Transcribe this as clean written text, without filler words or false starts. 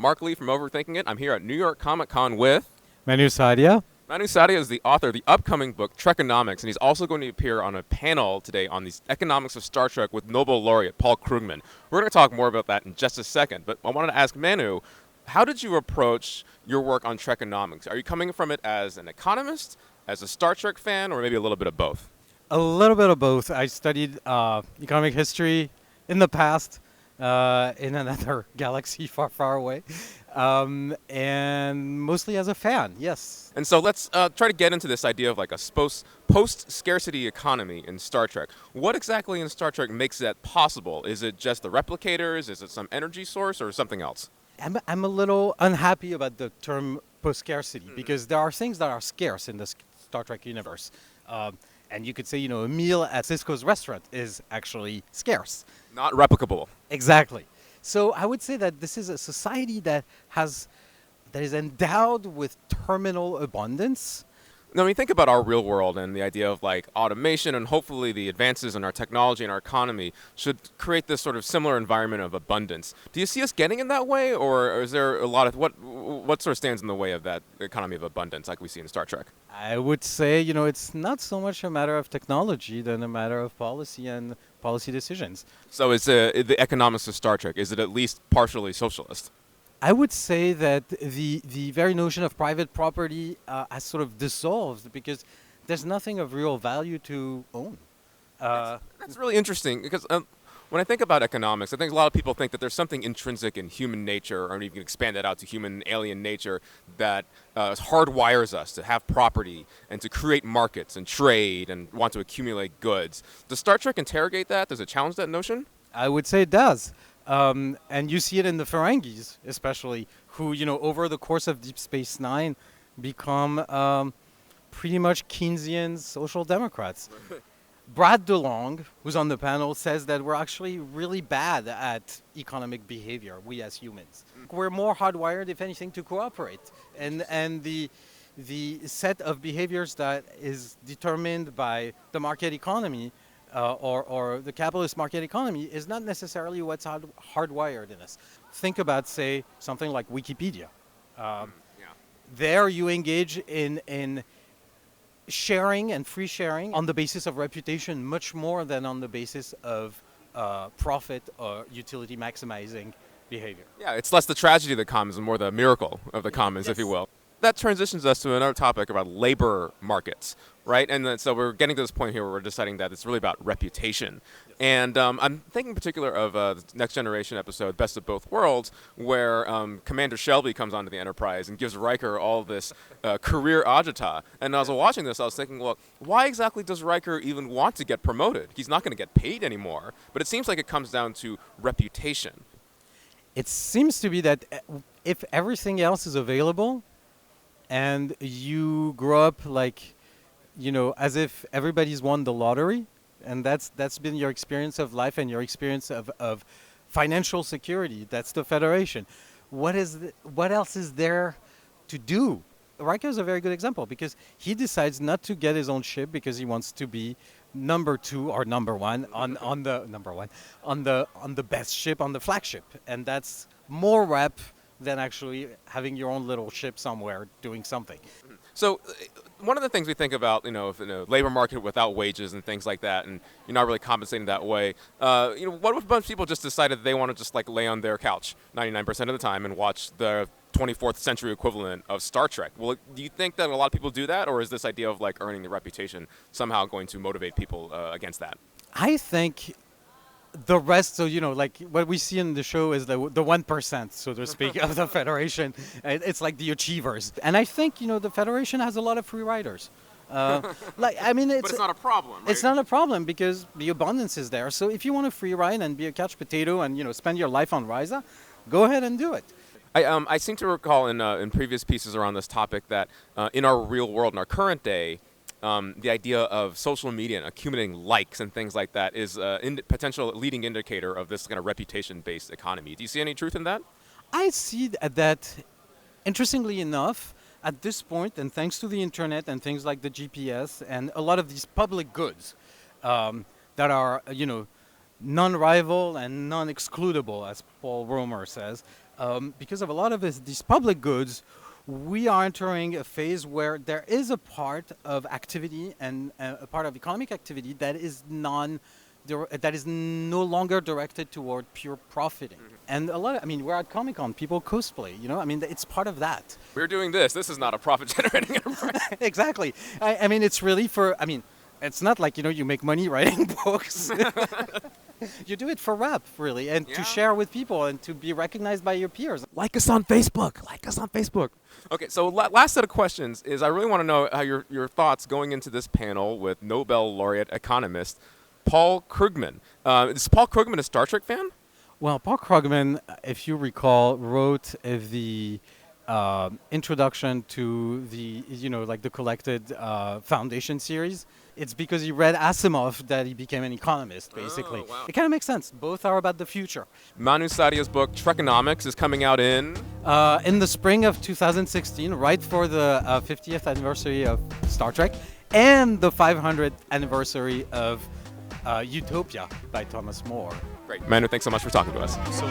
Mark Lee from Overthinking It. I'm here at New York Comic Con with Manu Sadia. Manu Sadia is the author of the upcoming book Trekonomics, and he's also going to appear on a panel today on the economics of Star Trek with Nobel laureate Paul Krugman. We're going to talk more about that in just a second, but I wanted to ask Manu, how did you approach your work on Trekonomics? Are you coming from it as an economist, as a Star Trek fan, or maybe a little bit of both? A little bit of both. I studied economic history in the past in another galaxy far, far away, and mostly as a fan, yes. And so let's try to get into this idea of like a post-scarcity economy in Star Trek. What exactly in Star Trek makes that possible? Is it just the replicators? Is it some energy source or something else? I'm a little unhappy about the term post-scarcity because there are things that are scarce in the Star Trek universe. And you could say, a meal at Cisco's restaurant is actually scarce. Not replicable. Exactly. So I would say that this is a society that is endowed with terminal abundance. Now, when you think about our real world and the idea of like automation and hopefully the advances in our technology and our economy should create this sort of similar environment of abundance. Do you see us getting in that way, or is there a lot of what sort of stands in the way of that economy of abundance like we see in Star Trek? I would say, it's not so much a matter of technology than a matter of policy and policy decisions. So is the economics of Star Trek, is it at least partially socialist? I would say that the very notion of private property has sort of dissolved because there's nothing of real value to own. That's really interesting because when I think about economics, I think a lot of people think that there's something intrinsic in human nature, or you can expand that out to human alien nature, that hardwires us to have property and to create markets and trade and want to accumulate goods. Does Star Trek interrogate that? Does it challenge that notion? I would say it does. And you see it in the Ferengis, especially, who, over the course of Deep Space Nine, become pretty much Keynesian social democrats. Brad DeLong, who's on the panel, says that we're actually really bad at economic behavior, we as humans. We're more hardwired, if anything, to cooperate. And the set of behaviors that is determined by the market economy or the capitalist market economy is not necessarily what's hardwired in us. Think about, say, something like Wikipedia. There you engage in sharing and free sharing on the basis of reputation much more than on the basis of profit or utility maximizing behavior. Yeah, it's less the tragedy of the commons and more the miracle of the commons, Yes. if you will. That transitions us to another topic about labor markets, right? And then, so we're getting to this point here where we're deciding that it's really about reputation. Yes. And I'm thinking in particular of the Next Generation episode, Best of Both Worlds, where Commander Shelby comes onto the Enterprise and gives Riker all this career agita. And as I was watching this, I was thinking, well, why exactly does Riker even want to get promoted? He's not going to get paid anymore. But it seems like it comes down to reputation. It seems to be that if everything else is available, and you grow up like, as if everybody's won the lottery, and that's been your experience of life and your experience of financial security. That's the Federation. What else is there to do? Riker is a very good example because he decides not to get his own ship because he wants to be number two or number one on the best ship, on the flagship, and that's more rep than actually having your own little ship somewhere doing something. So one of the things we think about, if in a labor market without wages and things like that, and you're not really compensating that way, what if a bunch of people just decided that they want to just like lay on their couch 99% of the time and watch the 24th century equivalent of Star Trek? Well, do you think that a lot of people do that, or is this idea of like earning the reputation somehow going to motivate people against that? I think the rest, so like what we see in the show is the 1%, so to speak, of the Federation. It's like the achievers, and I think the Federation has a lot of free riders. But it's not a problem, right? It's not a problem because the abundance is there. So if you want a free ride and be a couch potato and spend your life on Risa, go ahead and do it. I seem to recall in previous pieces around this topic that in our real world, in our current day, the idea of social media and accumulating likes and things like that is a potential leading indicator of this kind of reputation-based economy. Do you see any truth in that? I see that, interestingly enough, at this point, and thanks to the internet and things like the GPS and a lot of these public goods that are, non-rival and non-excludable, as Paul Romer says, because of a lot of these public goods, we are entering a phase where there is a part of activity and a part of economic activity that is that is no longer directed toward pure profiting. And a lot of, I mean, we're at Comic-Con, people cosplay, you know, I mean, it's part of that. We're doing this. This is not a profit-generating enterprise. Exactly. I mean, it's really for, I mean, it's not like, you know, you make money writing books. You do it for rap, really, and to share with people and to be recognized by your peers. Like us on Facebook. Like us on Facebook. Okay, so last set of questions is I really want to know how your thoughts going into this panel with Nobel laureate economist Paul Krugman. Is Paul Krugman a Star Trek fan? Well, Paul Krugman, if you recall, wrote the introduction to the, you know, like the collected Foundation series. It's because he read Asimov that he became an economist, basically. Oh, wow. It kind of makes sense. Both are about the future. Manu Sadia's book Trekonomics is coming out in the spring of 2016, right for the 50th anniversary of Star Trek and the 500th anniversary of Utopia by Thomas More. Great. Manu, thanks so much for talking to us. So